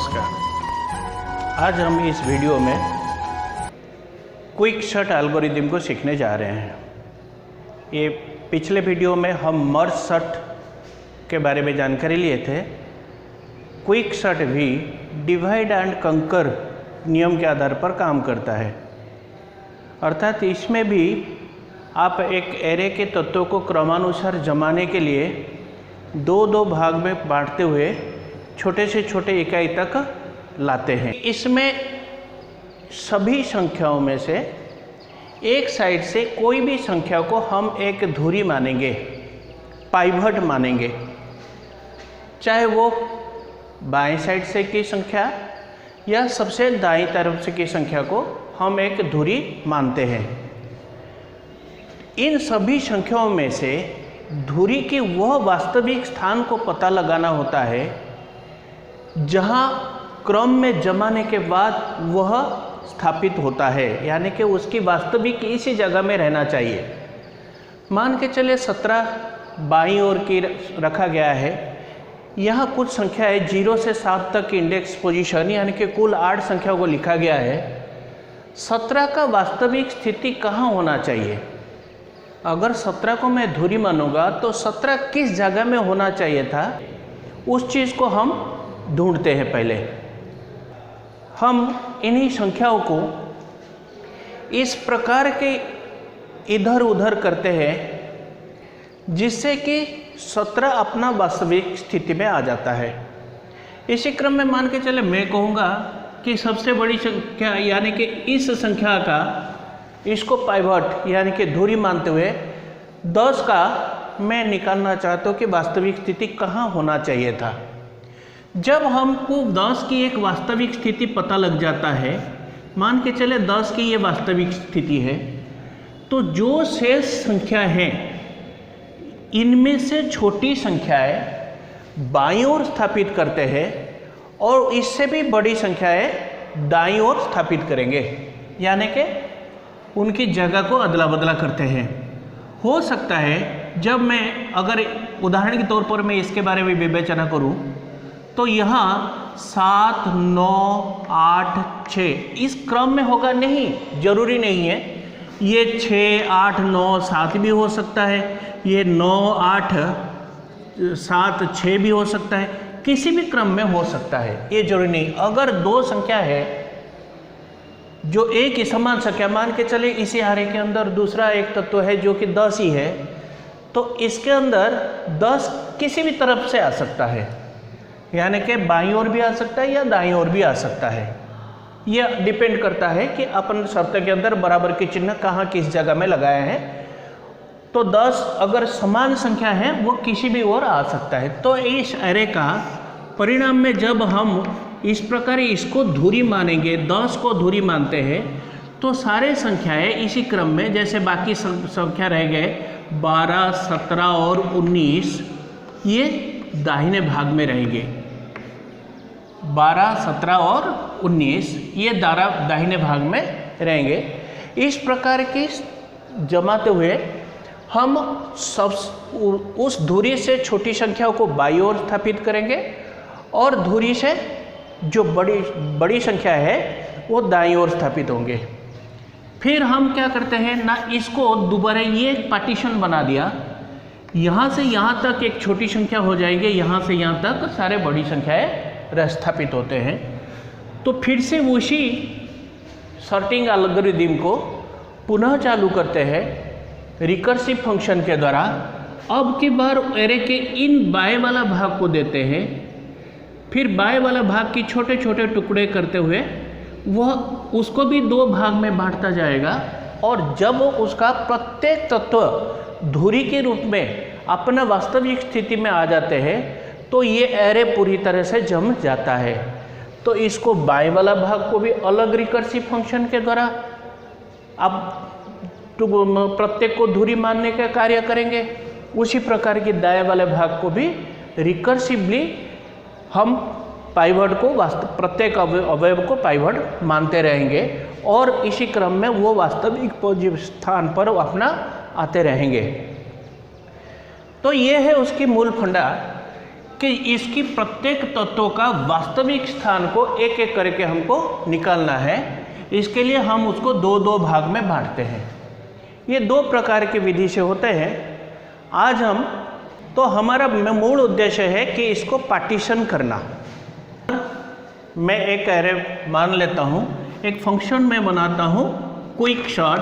नमस्कार। आज हम इस वीडियो में क्विक सर्ट एल्गोरिदम को सीखने जा रहे हैं। ये पिछले वीडियो में हम मर्ज सर्ट के बारे में जानकारी लिए थे। क्विक सर्ट भी डिवाइड एंड कंकर नियम के आधार पर काम करता है, अर्थात इसमें भी आप एक एरे के तत्वों को क्रमानुसार जमाने के लिए दो भाग में बांटते हुए छोटे से छोटे इकाई तक लाते हैं। इसमें सभी संख्याओं में से एक साइड से कोई भी संख्या को हम एक धुरी मानेंगे, पाइवट मानेंगे, चाहे वो बाएं साइड से की संख्या या सबसे दाईं तरफ से की संख्या को हम एक धुरी मानते हैं। इन सभी संख्याओं में से धुरी की वह वास्तविक स्थान को पता लगाना होता है जहां क्रम में जमाने के बाद वह स्थापित होता है, यानी कि उसकी वास्तविक इसी जगह में रहना चाहिए। मान के चले 17 बाईं ओर की रखा गया है। यहाँ कुछ संख्या है 0 से 7 तक इंडेक्स पोजीशन, यानी कि कुल 8 संख्या को लिखा गया है। 17 का वास्तविक स्थिति कहाँ होना चाहिए? अगर 17 को मैं धुरी मानूंगा तो 17 किस जगह में होना चाहिए था, उस चीज़ को हम ढूंढते हैं। पहले हम इन्हीं संख्याओं को इस प्रकार के इधर उधर करते हैं जिससे कि 17 अपना वास्तविक स्थिति में आ जाता है। इसी क्रम में मान के चले मैं कहूँगा कि सबसे बड़ी संख्या यानी कि इस संख्या का इसको पाइवट यानी कि धुरी मानते हुए 10 का मैं निकालना चाहता हूँ कि वास्तविक स्थिति कहाँ होना चाहिए था। जब हमको 10 की एक वास्तविक स्थिति पता लग जाता है, मान के चले 10 की ये वास्तविक स्थिति है, तो जो शेष संख्या है इनमें से छोटी संख्याएं बाईं ओर स्थापित करते हैं और इससे भी बड़ी संख्याएं दाईं ओर स्थापित करेंगे, यानी कि उनकी जगह को अदला बदला करते हैं। हो सकता है जब मैं अगर उदाहरण के तौर पर मैं इसके बारे में विवेचना करूं तो यहाँ 7, 9, 8, 6 इस क्रम में होगा, नहीं जरूरी नहीं है। ये 6, 8, 9, 7 भी हो सकता है, ये 9, 8, 7, 6 भी हो सकता है, किसी भी क्रम में हो सकता है, ये जरूरी नहीं। अगर दो संख्या है जो एक ही समान संख्या, मान के चले इसी आरे के अंदर दूसरा एक तत्व है जो कि 10 ही है, तो इसके अंदर 10 किसी भी तरफ से आ सकता है, यानी कि बाईं ओर भी आ सकता है या दाईं ओर भी आ सकता है। यह डिपेंड करता है कि अपन शर्त के अंदर बराबर की चिन्ह कहाँ किस जगह में लगाया है। तो 10 अगर समान संख्या है वो किसी भी ओर आ सकता है। तो इस एरे का परिणाम में जब हम इस प्रकार इसको धुरी मानेंगे, 10 को धुरी मानते हैं, तो सारे संख्याएं इसी क्रम में जैसे बाकी संख्या रह गए 12, 17 और 19 ये दाहिने भाग में रहेंगे। 12, 17 और 19 ये दाहिने भाग में रहेंगे। इस प्रकार की जमाते हुए हम उस धुरी से छोटी संख्याओं को बाईं ओर स्थापित करेंगे और धुरी से जो बड़ी संख्या है वो दाईं ओर स्थापित होंगे। फिर हम क्या करते हैं ना, इसको दोबारा ये एक पार्टीशन बना दिया, यहाँ से यहाँ तक एक छोटी संख्या हो जाएगी, यहाँ से यहाँ तक सारे बड़ी संख्याएं स्थापित होते हैं। तो फिर से उसी सॉर्टिंग एल्गोरिदम को पुनः चालू करते हैं रिकर्सिव फंक्शन के द्वारा। अब की बार एरे के इन बाएं वाला भाग को देते हैं, फिर बाएं वाला भाग की छोटे छोटे टुकड़े करते हुए वह उसको भी 2 भाग में बांटता जाएगा। और जब उसका प्रत्येक तत्व धुरी के रूप में अपना वास्तविक स्थिति में आ जाते हैं तो ये एरे पूरी तरह से जम जाता है। तो इसको बाएं वाला भाग को भी अलग रिकर्सिव फंक्शन के द्वारा अब प्रत्येक को धुरी मानने का कार्य करेंगे। उसी प्रकार के दाएं वाले भाग को भी रिकर्सिवली हम पाइवट को प्रत्येक अवयव को पाइवट मानते रहेंगे और इसी क्रम में वो वास्तविक स्थान पर अपना आते रहेंगे। तो ये है उसकी मूल फंडा कि इसकी प्रत्येक तत्वों का वास्तविक स्थान को एक एक करके हमको निकालना है। इसके लिए हम उसको दो दो भाग में बांटते हैं। ये दो प्रकार के विधि से होते हैं। आज हम तो हमारा मूल उद्देश्य है कि इसको पार्टीशन करना। मैं एक एरे मान लेता हूँ, एक फंक्शन में बनाता हूँ क्विक शॉर्ट।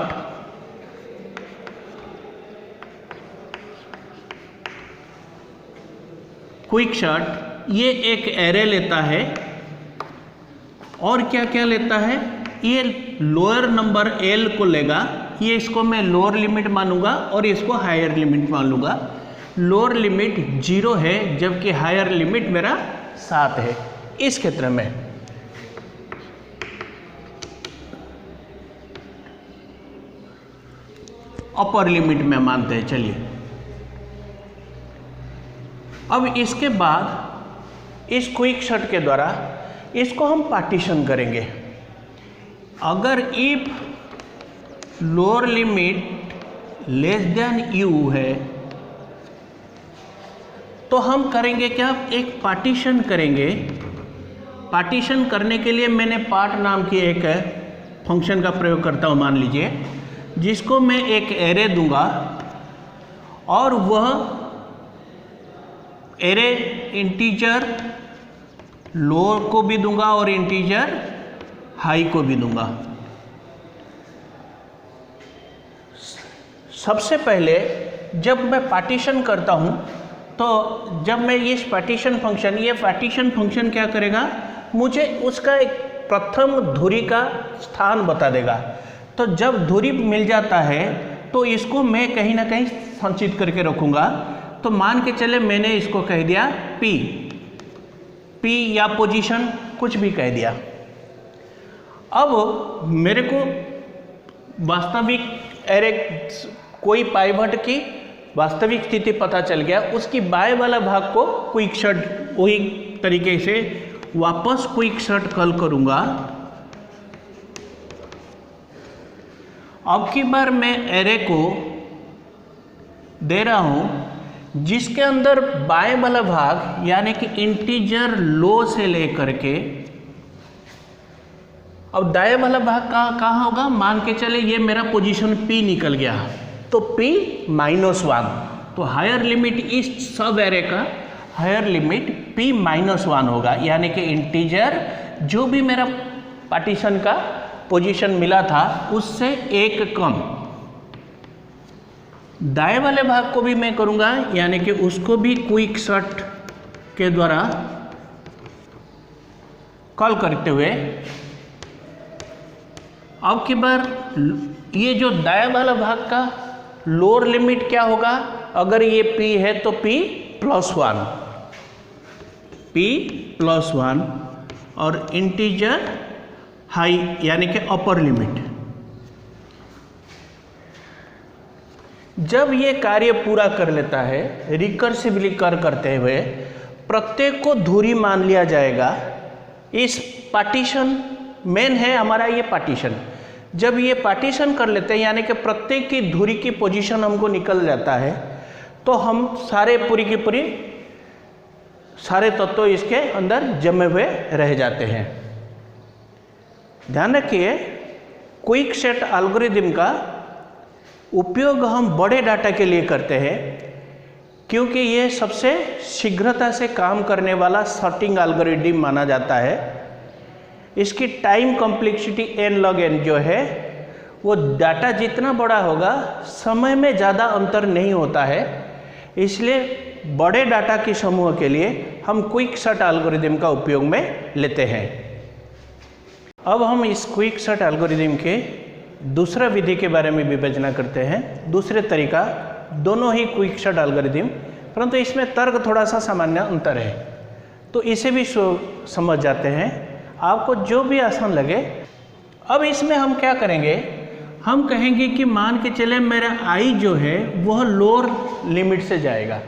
क्विक शॉर्ट ये एक एरे लेता है और क्या क्या लेता है, ये लोअर नंबर एल को लेगा। ये इसको मैं लोअर लिमिट मानूंगा और इसको हायर लिमिट मान लूँगा। लोअर लिमिट 0 है जबकि हायर लिमिट मेरा 7 है। इस क्षेत्र में अपर लिमिट में मानते हैं। चलिए अब इसके बाद इस क्विक शॉर्ट के द्वारा इसको हम पार्टीशन करेंगे। अगर if lower limit less then you है तो हम करेंगे क्या, एक पार्टीशन करेंगे। पार्टीशन करने के लिए मैंने पार्ट नाम की एक फंक्शन का प्रयोग करता हूँ, मान लीजिए, जिसको मैं एक एरे दूंगा और वह एरे इंटीजर लो को भी दूंगा और इंटीजर हाई को भी दूंगा। सबसे पहले जब मैं पार्टीशन करता हूं तो जब मैं इस पार्टीशन फंक्शन, ये पार्टीशन फंक्शन क्या करेगा, मुझे उसका एक प्रथम धुरी का स्थान बता देगा। तो जब धुरी मिल जाता है तो इसको मैं कहीं ना कहीं संचित करके रखूँगा। तो मान के चले मैंने इसको कह दिया पी या पोजीशन, कुछ भी कह दिया। अब मेरे को वास्तविक एरे कोई पाइवट की वास्तविक स्थिति पता चल गया। उसकी बाएं वाला भाग को क्विक शॉर्ट वही तरीके से वापस क्विक शॉर्ट कॉल करूँगा। अब की बार मैं एरे को दे रहा हूँ जिसके अंदर बाएं वाला भाग यानी कि इंटीजर लो से लेकर के, अब दाएं वाला भाग कहाँ होगा, मान के चले ये मेरा पोजीशन P निकल गया तो P -1। तो हायर लिमिट इस सब एरे का हायर लिमिट P -1 होगा, यानी कि इंटीजर जो भी मेरा पार्टीशन का पोजीशन मिला था उससे एक कम। दाएं वाले भाग को भी मैं करूंगा, यानी कि उसको भी क्विक शॉर्ट के द्वारा कॉल करते हुए अब की बार ये जो दाएं वाला भाग का लोअर लिमिट क्या होगा, अगर ये P है तो P + 1 और इंटीजर हाई यानी कि अपर लिमिट। जब ये कार्य पूरा कर लेता है, रिकर्सिवली करते हुए प्रत्येक को धुरी मान लिया जाएगा। इस पार्टीशन मेन है हमारा ये पार्टीशन। जब ये पार्टीशन कर लेते हैं यानी कि प्रत्येक की धुरी की पोजीशन हमको निकल जाता है तो हम सारे पूरी की पूरी सारे तत्व इसके अंदर जमे हुए रह जाते हैं। ध्यान रखिए, क्विक शॉर्ट एल्गोरिथम का उपयोग हम बड़े डाटा के लिए करते हैं क्योंकि ये सबसे शीघ्रता से काम करने वाला सॉर्टिंग एल्गोरिथम माना जाता है। इसकी time complexity n log n जो है वो डाटा जितना बड़ा होगा समय में ज़्यादा अंतर नहीं होता है, इसलिए बड़े डाटा के समूह के लिए हम क्विक शॉर्ट एल्गोरिथम का उपयोग में लेते हैं। अब हम इस क्विक शॉर्ट एल्गोरिथम के दूसरा विधि के बारे में विवेचना करते हैं। दूसरे तरीका, दोनों ही क्विक शॉर्ट एल्गोरिथम, परंतु इसमें तर्क थोड़ा सा सामान्य अंतर है, तो इसे भी समझ जाते हैं, आपको जो भी आसान लगे। अब इसमें हम क्या करेंगे, हम कहेंगे कि मान के चले मेरा आई जो है वह लोअर लिमिट से जाएगा।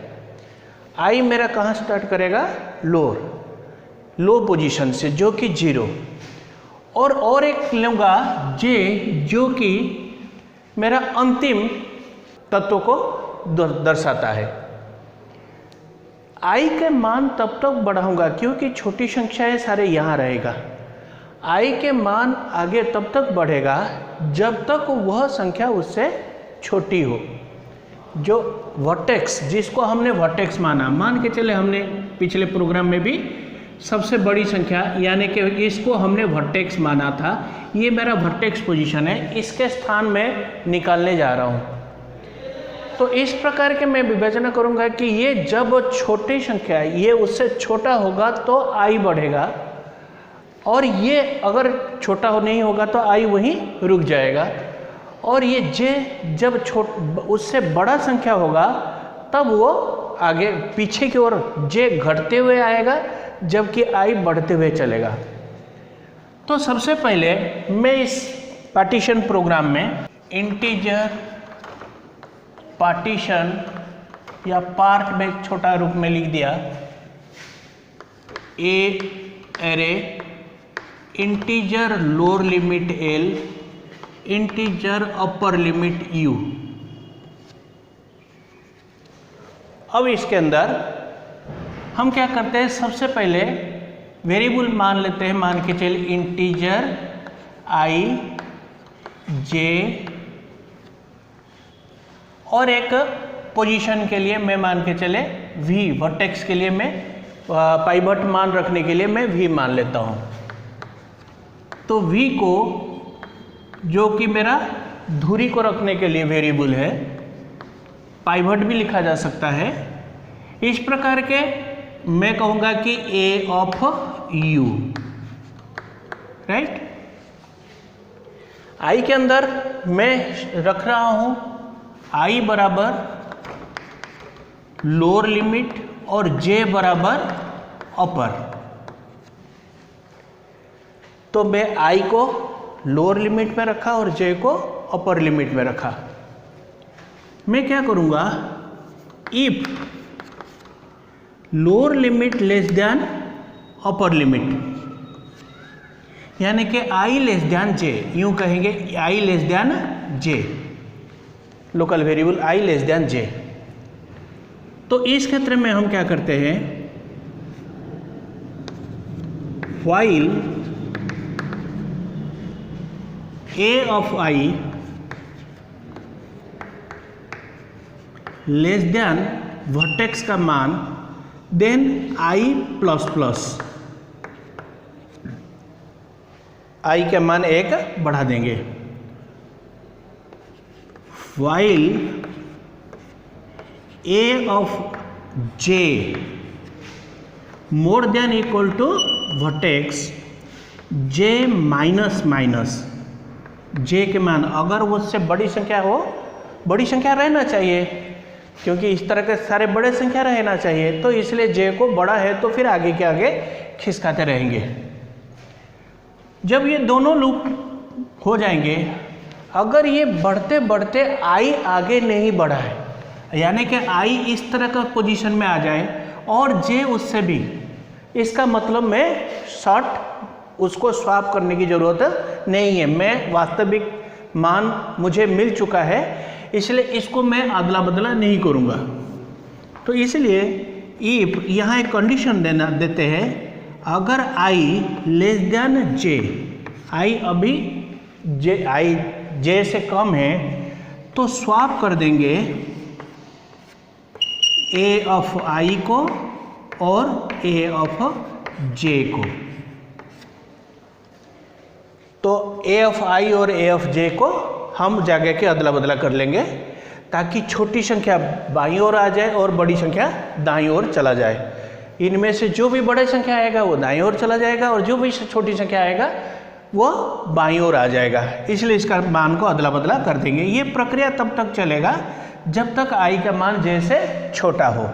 आई मेरा कहाँ स्टार्ट करेगा, लो पोजीशन से जो कि 0, और एक लूँगा जे जो कि मेरा अंतिम तत्व को दर्शाता है। आई के मान तब तक बढ़ाऊंगा क्योंकि छोटी संख्याएं सारे यहाँ रहेगा। आई के मान आगे तब तक बढ़ेगा जब तक वह संख्या उससे छोटी हो। जो वर्टेक्स, जिसको हमने वर्टेक्स माना, मान के चले हमने पिछले प्रोग्राम में भी सबसे बड़ी संख्या यानी कि इसको हमने वर्टेक्स माना था, ये मेरा वर्टेक्स पोजीशन है, इसके स्थान में निकालने जा रहा हूँ। तो इस प्रकार के मैं विवेचना करूँगा कि ये जब छोटी संख्या है ये उससे छोटा होगा तो आई बढ़ेगा, और ये अगर छोटा नहीं होगा तो आई वहीं रुक जाएगा, और ये जे जब उससे बड़ा संख्या होगा तब वो आगे पीछे की ओर जे घटते हुए आएगा जबकि आई बढ़ते हुए चलेगा। तो सबसे पहले मैं इस पार्टीशन प्रोग्राम में इंटीजर पार्टीशन या पार्ट में छोटा रूप में लिख दिया A array integer lower limit L integer upper limit U. अब इसके अंदर हम क्या करते हैं, सबसे पहले वेरिएबल मान लेते हैं, मान के चल इंटीजर आई जे, और एक पोजीशन के लिए मैं मान के चले वी, वर्टेक्स के लिए मैं पाइवट मान रखने के लिए मैं वी मान लेता हूँ। तो वी को, जो कि मेरा धुरी को रखने के लिए वेरिएबल है, पाइवट भी लिखा जा सकता है। इस प्रकार के मैं कहूँगा कि ए ऑफ यू, राइट। आई के अंदर मैं रख रहा हूँ आई बराबर लोअर लिमिट और जे बराबर अपर। तो मैं आई को लोअर लिमिट में रखा और जे को अपर लिमिट में रखा। मैं क्या करूँगा, if lower limit less than upper limit, यानी कि आई लेस देन जे, यूँ कहेंगे I less than J, local variable I less than J. तो इस क्षेत्र में हम क्या करते हैं, while A of I less than vertex का मान, then I plus plus, I का मान एक बढ़ा देंगे। While A of J more than equal to vertex J minus minus, J के मान अगर उससे बड़ी संख्या हो, बड़ी संख्या रहना चाहिए क्योंकि इस तरह के सारे बड़े संख्या रहना चाहिए, तो इसलिए जे को बड़ा है तो फिर आगे के आगे खिसकाते रहेंगे। जब ये दोनों लूप हो जाएंगे, अगर ये बढ़ते बढ़ते आई आगे नहीं बढ़ा है, यानी कि आई इस तरह का पोजीशन में आ जाए और जे उससे भी, इसका मतलब मैं शॉर्ट उसको स्वैप करने की ज़रूरत नहीं है, मैं वास्तविक मान मुझे मिल चुका है, इसलिए इसको मैं अदला बदला नहीं करूँगा। तो इसलिए इफ यहाँ एक कंडीशन देते हैं, अगर आई लेस देन जे, आई अभी जे, आई जे से कम है, तो स्वैप कर देंगे ए ऑफ आई को और ए ऑफ जे को। तो ए ऑफ आई और ए ऑफ जे को हम जगह के अदला बदला कर लेंगे ताकि छोटी संख्या बाईं ओर आ जाए और बड़ी संख्या दाईं ओर चला जाए। इनमें से जो भी बड़ी संख्या आएगा वो दाईं ओर चला जाएगा और जो भी छोटी संख्या आएगा वो बाईं ओर आ जाएगा, इसलिए इसका मान को अदला बदला कर देंगे। ये प्रक्रिया तब तक चलेगा जब तक आई का मान जे से छोटा हो।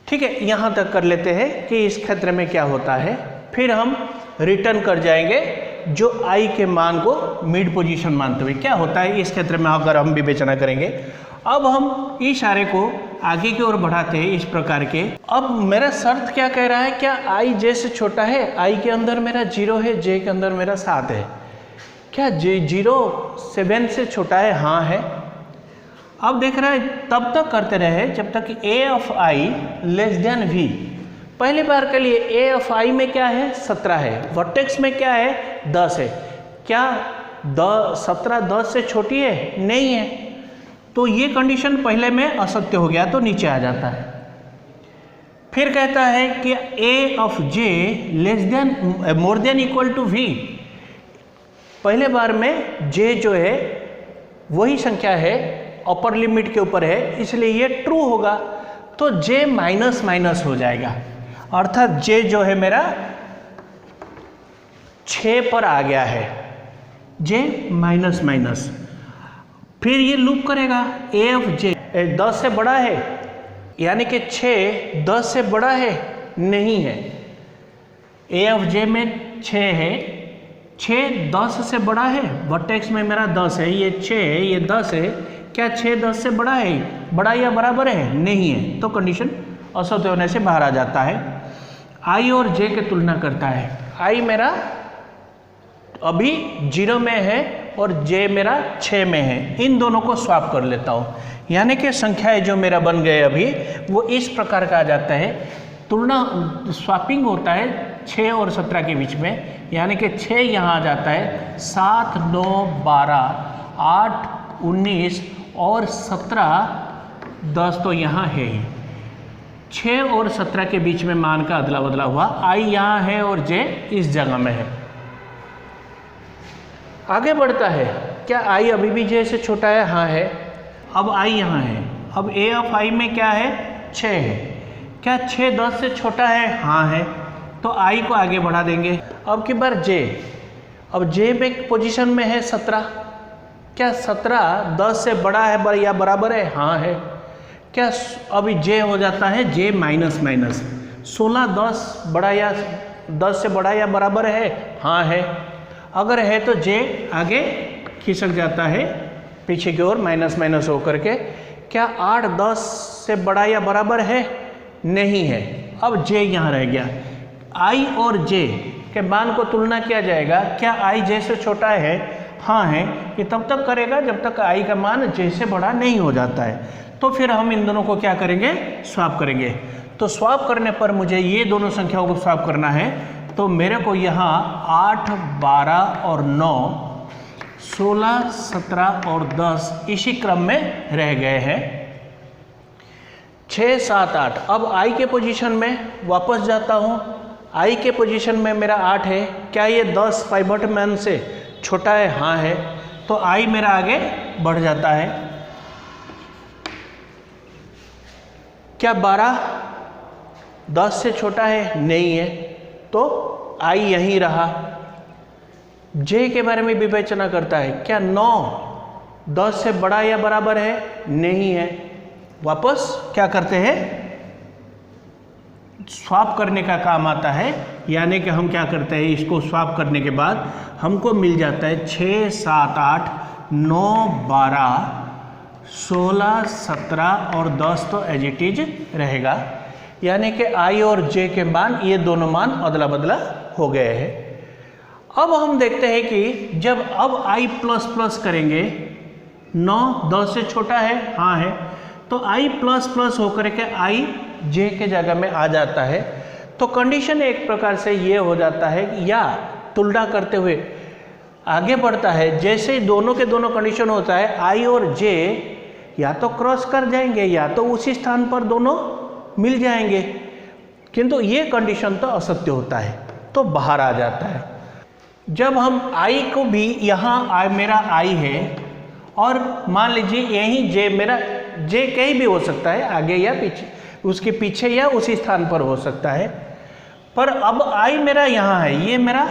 ठीक है, यहाँ तक कर लेते हैं कि इस क्षेत्र में क्या होता है, फिर हम रिटर्न कर जाएंगे जो आई के मान को मिड पोजीशन मानते हुए क्या होता है इस क्षेत्र में अगर हम विवेचना करेंगे। अब हम इशारे को आगे की ओर बढ़ाते हैं इस प्रकार के। अब मेरा शर्त क्या कह रहा है, क्या आई जे से छोटा है, आई के अंदर मेरा 0 है, जे के अंदर मेरा 7 है, क्या जे 0 7 से छोटा है? हाँ है। अब देख रहे हैं तब तक करते रहे जब तक कि a of i less than v। पहली बार के लिए a ऑफ i में क्या है 17 है, वर्टेक्स में क्या है 10 है। क्या 17 10 से छोटी है? नहीं है। तो ये कंडीशन पहले में असत्य हो गया तो नीचे आ जाता है। फिर कहता है कि a of j less than more than equal to v। पहले बार में j जो है वही संख्या है, अपर लिमिट के ऊपर है, इसलिए ये ट्रू होगा। तो j माइनस माइनस हो जाएगा, अर्थात j जो है मेरा 6 पर आ गया है, j माइनस माइनस। फिर ये लूप करेगा a ऑफ j 10 से बड़ा है, यानी कि 6 10 से बड़ा है? नहीं है। a ऑफ j में 6 है, 6 10 से बड़ा है, वर्टेक्स में मेरा 10 है, ये 6 है, ये 10 है। क्या 6 10 से बड़ा है, बड़ा या बराबर है? नहीं है। तो कंडीशन असत्य होने से बाहर आ जाता है। i और j की तुलना करता है। i मेरा अभी 0 में है और j मेरा 6 में है, इन दोनों को स्वैप कर लेता हूँ, यानी कि संख्याएं जो मेरा बन गए अभी वो इस प्रकार का आ जाता है। तुलना स्वैपिंग होता है 6 और 17 के बीच में, यानी कि 6 यहाँ आ जाता है, 7 9 12 8 19 और 17 10 तो यहाँ है ही। 6 और 17 के बीच में मान का अदला बदला हुआ, i यहाँ है और j इस जगह में है। आगे बढ़ता है, क्या i अभी भी j से छोटा है? हाँ है। अब i यहाँ है, अब a ऑफ i में क्या है 6 है। क्या 6 10 से छोटा है? हाँ है। तो i को आगे बढ़ा देंगे। अब की बार j, अब j में पोजीशन में है 17। क्या 17 10 से बड़ा है या बराबर है? हाँ है। क्या अभी j हो जाता है j माइनस माइनस। 16 10 बड़ा या 10 से बड़ा या बराबर है? हाँ है। अगर है तो j आगे खिसक जाता है पीछे की ओर माइनस माइनस होकर के। क्या 8 10 से बड़ा या बराबर है? नहीं है। अब j यहाँ रह गया। i और j के मान को तुलना किया जाएगा। क्या i j से छोटा है? हाँ है। ये तब तक करेगा जब तक i का मान j से बड़ा नहीं हो जाता है। तो फिर हम इन दोनों को क्या करेंगे? स्वैप करेंगे। तो स्वैप करने पर मुझे ये दोनों संख्याओं को स्वैप करना है, तो मेरे को यहाँ 8 12 और 9 16 17 और 10 इसी क्रम में रह गए हैं। 6 7 8। अब i के पोजीशन में वापस जाता हूँ। i के पोजीशन में मेरा 8 है। क्या ये 10 पाइवट मैन से छोटा है? हाँ है। तो i मेरा आगे बढ़ जाता है। क्या 12 10 से छोटा है? नहीं है। तो i यहीं रहा। j के बारे में विवेचना करता है। क्या 9 10 से बड़ा या बराबर है? नहीं है। वापस क्या करते हैं? स्वैप करने का काम आता है, यानी कि हम क्या करते हैं, इसको स्वैप करने के बाद हमको मिल जाता है 6 7 8 9 12 16 17 और 10 तो एज इट इज रहेगा, यानी कि i और j के मान, ये दोनों मान अदला बदला हो गए हैं। अब हम देखते हैं कि जब अब i प्लस प्लस करेंगे, 9 10 से छोटा है? हाँ है। तो i प्लस प्लस होकर के i j के जगह में आ जाता है। तो कंडीशन एक प्रकार से ये हो जाता है, या तुलना करते हुए आगे बढ़ता है। जैसे दोनों के दोनों कंडीशन होता है, i और j या तो क्रॉस कर जाएंगे या तो उसी स्थान पर दोनों मिल जाएंगे, किंतु ये कंडीशन तो असत्य होता है, तो बाहर आ जाता है। जब हम i को भी, यहाँ मेरा i है और मान लीजिए यही j मेरा, j कहीं भी हो सकता है, आगे या पीछे, उसके पीछे या उसी स्थान पर हो सकता है, पर अब i मेरा यहाँ है, ये मेरा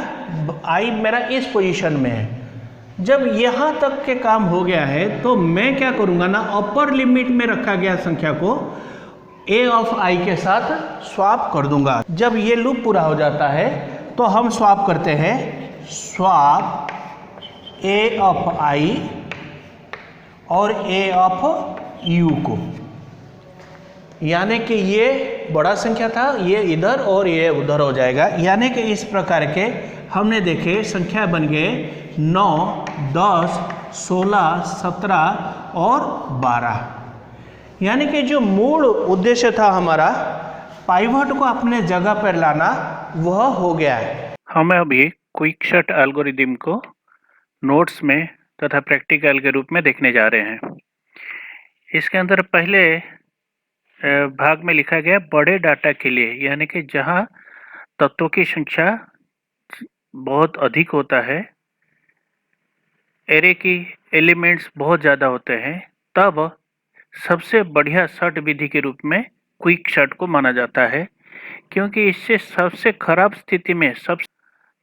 i मेरा इस पोजीशन में है। जब यहाँ तक के काम हो गया है तो मैं क्या करूँगा ना, अपर लिमिट में रखा गया संख्या को a ऑफ i के साथ स्वैप कर दूंगा। जब ये लूप पूरा हो जाता है तो हम स्वैप करते हैं, स्वैप a ऑफ i और a ऑफ u को, यानी कि ये बड़ा संख्या था, ये इधर और ये उधर हो जाएगा। यानी कि इस प्रकार के हमने देखे संख्या बन गए 9 10 16, 17 और 12। यानी कि जो मूल उद्देश्य था हमारा पाइवट को अपने जगह पर लाना, वह हो गया है। हमें अभी क्विकसॉर्ट एल्गोरिदम को नोट्स में तथा प्रैक्टिकल के रूप में देखने जा रहे हैं। इसके अंदर पहले भाग में लिखा गया बड़े डाटा के लिए, यानी कि जहां तत्वों की संख्या बहुत अधिक होता है, एरे की एलिमेंट्स बहुत ज़्यादा होते हैं, तब सबसे बढ़िया सॉर्ट विधि के रूप में क्विक सॉर्ट को माना जाता है, क्योंकि इससे सबसे खराब स्थिति में सब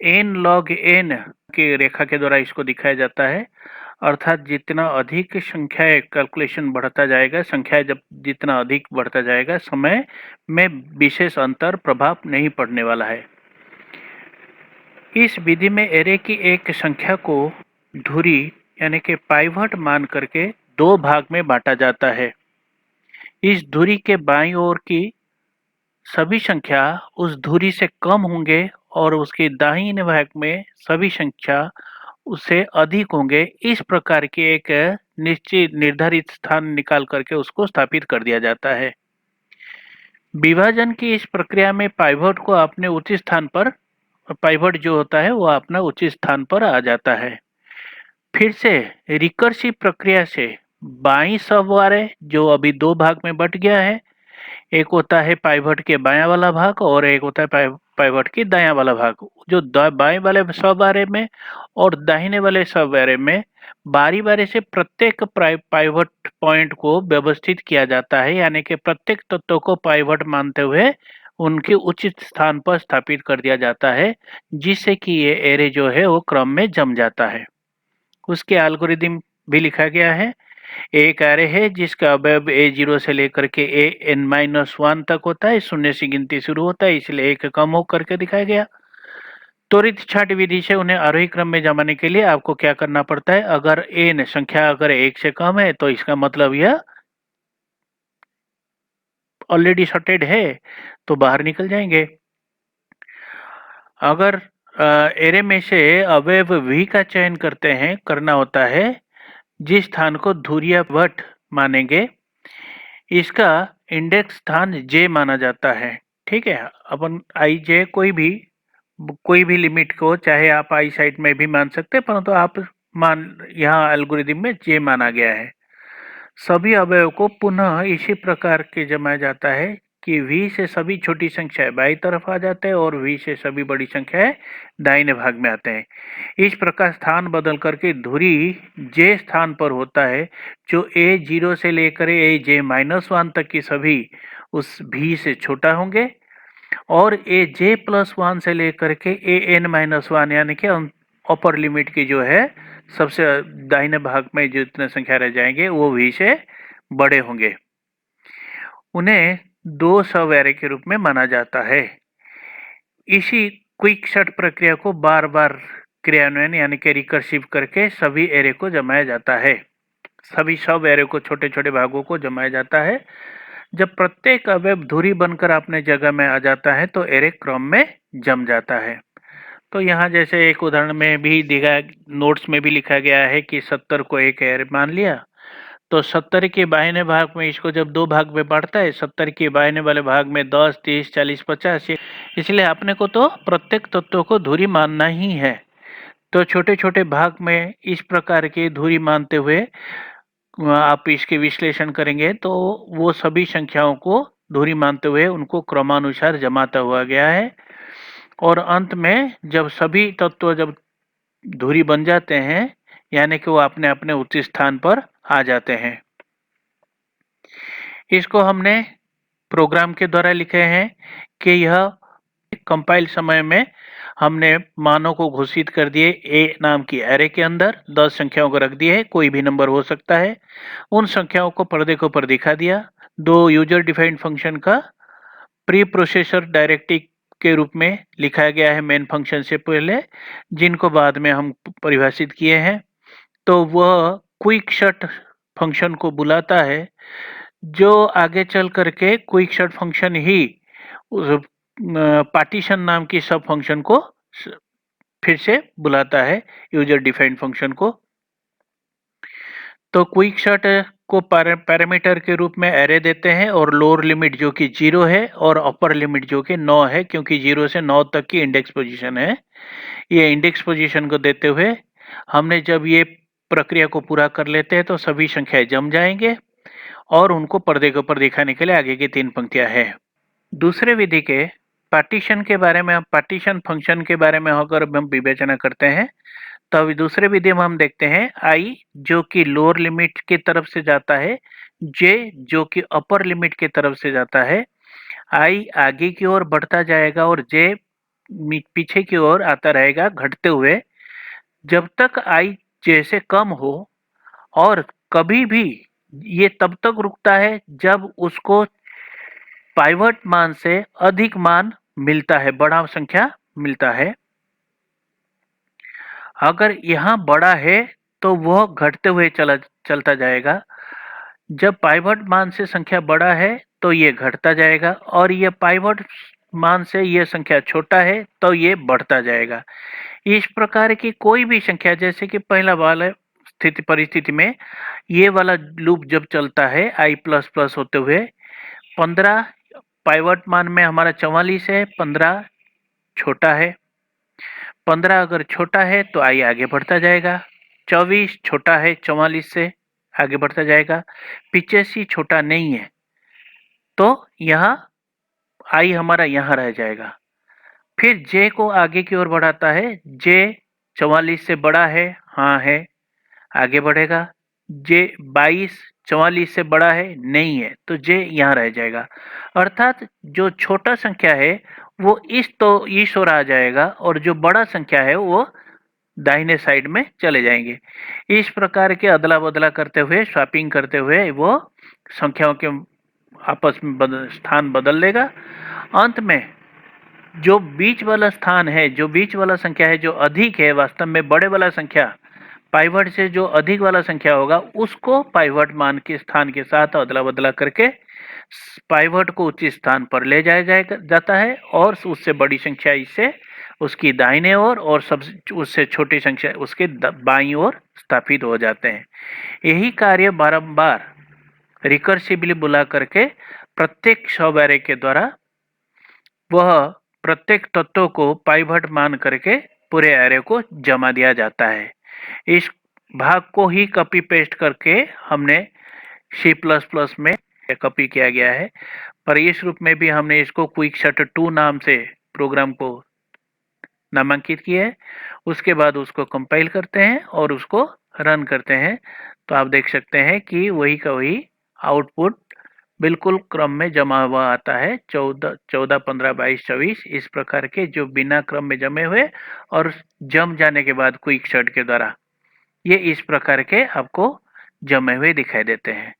n log n की रेखा के द्वारा इसको दिखाया जाता है। अर्थात जितना अधिक संख्या कैलकुलेशन बढ़ता जाएगा, संख्या जब जितना अधिक बढ़ता जाएगा, समय में विशेष अंतर प्रभाव नहीं पड़ने वाला है। इस विधि में एरे की एक संख्या को धुरी यानी कि पाइवट मान करके दो भाग में बांटा जाता है। इस धुरी के बाईं ओर की सभी संख्या उस धुरी से कम होंगे और उसके दाहिने भाग में सभी संख्या उससे अधिक होंगे। इस प्रकार की एक निश्चित निर्धारित स्थान निकाल करके उसको स्थापित कर दिया जाता है। विभाजन की इस प्रक्रिया में पाइवट को अपने उचित स्थान पर, पाइवट जो होता है वो अपना उचित स्थान पर आ जाता है। फिर से रिकर्सिव प्रक्रिया से बाईं सबअरे जो अभी दो भाग में बट गया है, एक होता है पाइवट के बायां वाला भाग और एक होता है पाइवट के दायां वाला भाग। जो बाएं वाले सबअरे में और दाहिने वाले सबअरे में बारी बारी से प्रत्येक पाइवट पॉइंट को व्यवस्थित किया जाता है, यानी कि प्रत्येक तत्व को पाइवट मानते हुए उनके उचित स्थान पर स्थापित कर दिया जाता है, जिससे कि ये एरे जो है वो क्रम में जम जाता है। उसके एल्गोरिदम भी लिखा गया है। एक एरे है जिसका अवयव A0 से लेकर के AN-1 तक होता है, शून्य से गिनती शुरू होता है, इसलिए एक कम हो करके दिखाया गया। त्वरित छांट विधि से उन्हें आरोही क्रम में जमाने के लिए आपको क्या करना पड़ता है, अगर n संख्या अगर 1 से कम है तो इसका मतलब यह ऑलरेडी सॉर्टेड है, तो बाहर निकल जाएंगे। अगर एरे में से अवयव V का चयन करना होता है, जिस स्थान को धुरिया वट मानेंगे, इसका इंडेक्स स्थान J माना जाता है। ठीक है, अपन आई जे कोई भी लिमिट को चाहे आप आई साइड में भी मान सकते हैं, परंतु आप यहाँ एल्गोरिदम में J माना गया है। सभी अवयव को पुनः इसी प्रकार के जमाया जाता है कि V से सभी छोटी संख्याएं बाईं तरफ आ जाते हैं और V से सभी बड़ी संख्याएं दाहिने भाग में आते हैं। इस प्रकार स्थान बदल करके धुरी J स्थान पर होता है, जो A0 से लेकर AJ-1 तक की सभी उस V से छोटा होंगे और AJ+1 से लेकर के AN-1 यानी कि अपर लिमिट की जो है सबसे दाहिने भाग में जितने संख्या रह जाएंगे वो V से बड़े होंगे। उन्हें दो सब एरे के रूप में माना जाता है। इसी क्विक सॉर्ट प्रक्रिया को बार बार क्रियान्वयन यानी कि रिकर्सिव करके सभी एरे को जमाया जाता है। सभी सब एरे को छोटे छोटे भागों को जमाया जाता है। जब प्रत्येक अवयव धुरी बनकर अपने जगह में आ जाता है तो एरे क्रम में जम जाता है। तो यहाँ जैसे एक उदाहरण में भी दिखा, नोट्स में भी लिखा गया है कि 70 को एक एरे मान लिया, तो 70 के बाहिने भाग में इसको जब दो भाग में बांटता है, 70 के बाहिने वाले भाग में 10, 30, 40, 50, इसलिए अपने को तो प्रत्येक तत्व को धुरी मानना ही है। तो छोटे छोटे भाग में इस प्रकार की धुरी मानते हुए आप इसके विश्लेषण करेंगे तो वो सभी संख्याओं को धुरी मानते हुए उनको क्रमानुसार जमाता हुआ गया है, और अंत में जब सभी तत्व जब धुरी बन जाते हैं, यानी कि वो अपने अपने उचित स्थान पर आ जाते हैं। इसको हमने प्रोग्राम के द्वारा लिखे हैं कि यह कंपाइल समय में हमने मानों को घोषित कर दिए ए नाम की एरे के अंदर, 10 संख्याओं को रख दिए है, कोई भी नंबर हो सकता है। उन संख्याओं को पर्दे के ऊपर दिखा दिया। दो यूजर डिफाइंड फंक्शन का प्री प्रोसेसर डायरेक्टिव के रूप में लिखा गया है मेन फंक्शन से पहले, जिनको बाद में हम परिभाषित किए हैं। तो वह क्विक सॉर्ट फंक्शन को बुलाता है, जो आगे चल करके क्विक सॉर्ट फंक्शन ही पार्टीशन नाम की सब फंक्शन को फिर से बुलाता है, यूजर डिफाइंड फंक्शन को। तो क्विक शॉर्ट को पैरामीटर के रूप में एरे देते हैं और लोअर लिमिट जो कि 0 है और अपर लिमिट जो कि 9 है, क्योंकि 0 से 9 तक की इंडेक्स पोजीशन है। ये इंडेक्स पोजीशन को देते हुए हमने जब ये प्रक्रिया को पूरा कर लेते हैं तो सभी संख्याएं जम जाएंगे और उनको पर्दे के ऊपर दिखाने के लिए आगे की 3 पंक्तियां है। दूसरे विधि के पार्टीशन के बारे में, पार्टीशन फंक्शन के बारे में अगर हम विवेचना करते हैं तो अभी दूसरे विधि में हम देखते हैं आई जो कि लोअर लिमिट की तरफ से जाता है, जे जो कि अपर लिमिट की तरफ से जाता है। आई आगे की ओर बढ़ता जाएगा और जे पीछे की ओर आता रहेगा घटते हुए, जब तक आई जे से कम हो। और कभी भी ये तब तक रुकता है जब उसको पाइवट मान से अधिक मान मिलता है, बड़ा संख्या मिलता है। अगर यहाँ बड़ा है तो वह घटते हुए चलता जाएगा। जब पाइवट मान से संख्या बड़ा है तो ये घटता जाएगा और ये पाइवट मान से ये संख्या छोटा है तो ये बढ़ता जाएगा। इस प्रकार की कोई भी संख्या, जैसे कि पहला वाला परिस्थिति में ये वाला लूप जब चलता है आई प्लस प्लस होते हुए, 15 पाइवट मान में हमारा 44 है, 15 छोटा है। 15 अगर छोटा है तो आई आगे बढ़ता जाएगा। 24 छोटा है 44 से, आगे बढ़ता जाएगा। 85 छोटा नहीं है तो यहाँ आई हमारा यहाँ रह जाएगा। फिर जे को आगे की ओर बढ़ाता है। जे 44 से बड़ा है, हाँ है, आगे बढ़ेगा। जे 22 44 से बड़ा है, नहीं है, तो जे यहाँ रह जाएगा। अर्थात जो छोटा संख्या है वो इस ओर आ जाएगा और जो बड़ा संख्या है वो दाहिने साइड में चले जाएंगे। इस प्रकार के अदला बदला करते हुए, स्वैपिंग करते हुए वो संख्याओं के आपस में स्थान बदल लेगा। अंत में जो बीच वाला स्थान है, जो बीच वाला संख्या है जो अधिक है, वास्तव में बड़े वाला संख्या पाइवट से जो अधिक वाला संख्या होगा उसको पाइवट मान के स्थान के साथ अदला बदला करके पाइवट को उचित स्थान पर ले जाया जाता है और उससे बड़ी संख्या इससे उसकी दाहिने ओर और सब उससे छोटी संख्या उसके बाईं ओर स्थापित हो जाते हैं। यही कार्य बारंबार रिकर्सिवली बुला करके प्रत्येक सब एरे के द्वारा वह प्रत्येक तत्व को पाइवट मान करके पूरे एरे को जमा दिया जाता है। इस भाग को ही कॉपी पेस्ट करके हमने C++ में कॉपी किया गया है, पर इस रूप में भी हमने इसको क्विकशॉर्ट 2 नाम से प्रोग्राम को नामांकित किया है। उसके बाद उसको कंपाइल करते हैं और उसको रन करते हैं तो आप देख सकते हैं कि वही का वही आउटपुट बिल्कुल क्रम में जमा हुआ आता है। 14, 15, 22, 24 इस प्रकार के जो बिना क्रम में जमे हुए और जम जाने के बाद क्विक शॉर्ट के द्वारा ये इस प्रकार के आपको जमे हुए दिखाई देते हैं।